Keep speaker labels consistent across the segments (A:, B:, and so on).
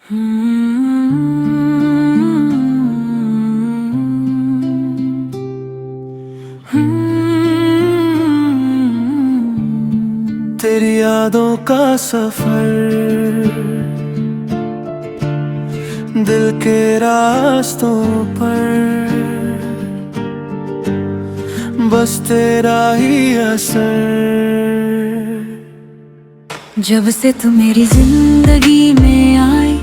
A: तेरी यादों का सफर दिल के रास्तों पर, बस तेरा ही असर।
B: जब से तू मेरी जिंदगी में आई,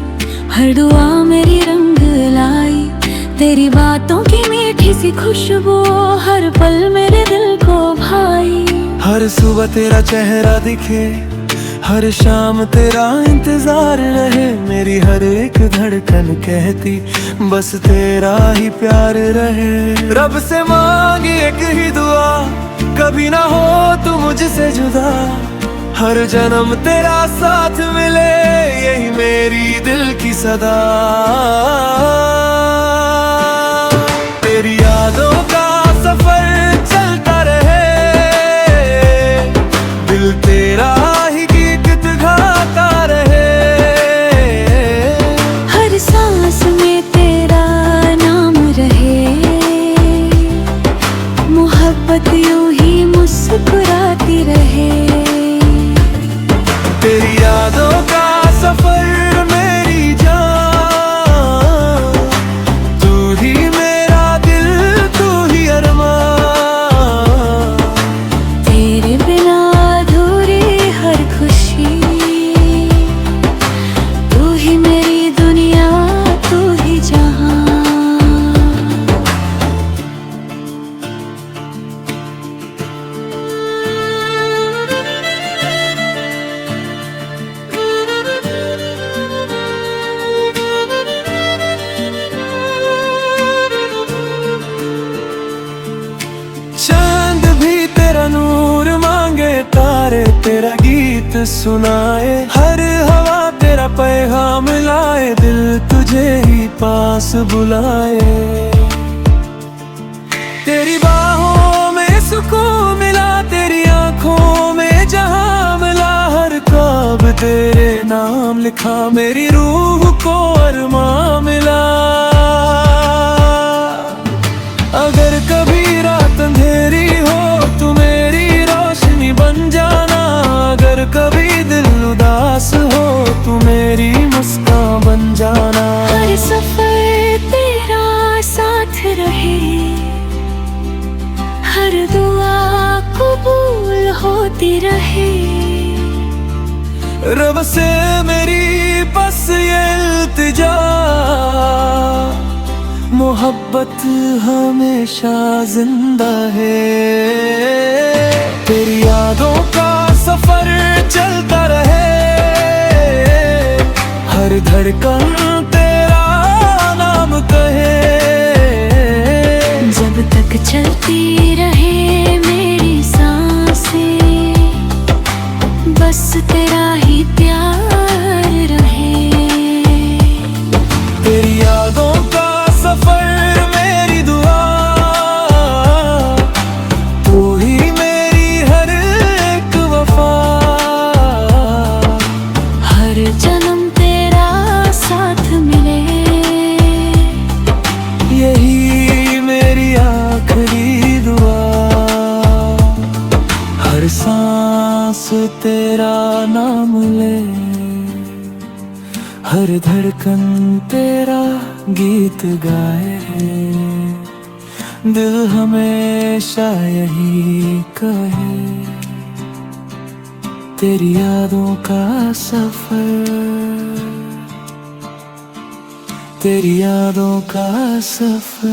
B: हर दुआ मेरी रंग लाई। तेरी बातों की मीठी सी खुशबू हर पल मेरे दिल को भाई।
A: हर सुबह तेरा चेहरा दिखे, हर शाम तेरा इंतजार रहे। मेरी हर एक धड़कन कहती बस तेरा ही प्यार रहे। रब से मांगी एक ही दुआ, कभी ना हो तू मुझसे जुदा। हर जन्म तेरा साथ मिले, यही मेरी दिल की सदा। तेरी यादों का सफर चलता रहे, दिल तेरा ही गीत गाता रहे।
B: हर सांस में तेरा नाम रहे, मोहब्बत यूं ही मुस्कुराती रहे।
A: तेरी यादों का सफर मेरी जान, तू ही मेरा दिल, तू ही अरमान।
B: तेरे बिना अधूरी हर खुशी, तू ही मेरी दुनिया, तू ही जहां।
A: चांद भी तेरा नूर मांगे, तारे तेरा गीत सुनाए। हर हवा तेरा पैगाम लाए, दिल तुझे ही पास बुलाए। तेरी बाहों में सुकून मिला, तेरी आंखों में जहां मिला। हर ख्वाब तेरे नाम लिखा, मेरी रूह को अरमां मिला। अगर कभी रात अंधेरी हो, तू मेरी रोशनी बन जाना। अगर कभी दिल उदास हो, तू मेरी मुस्कान बन जाना।
B: हर सफर तेरा साथ रहे, हर दुआ कबूल होती रहे।
A: रब से मेरी बस ये इल्तिजा, मोहब्बत हमेशा जिंदा है। तेरी यादों का सफर चलता रहे, हर धड़कन तेरा नाम कहे।
B: जब तक चलती रहे मेरी सांसें, बस तेरा ही प्यार रहे।
A: तेरी यादों का सफर मेरी दुआ, तू ही मेरी हर एक वफा।
B: हर जन्म तेरा साथ मिले,
A: यही मेरी आखिरी दुआ। हर सांस तेरा नाम ले, हर धड़कन तेरा गीत गाए। दिल हमेशा यही कहे, तेरी यादों का सफर, तेरी यादों का सफर।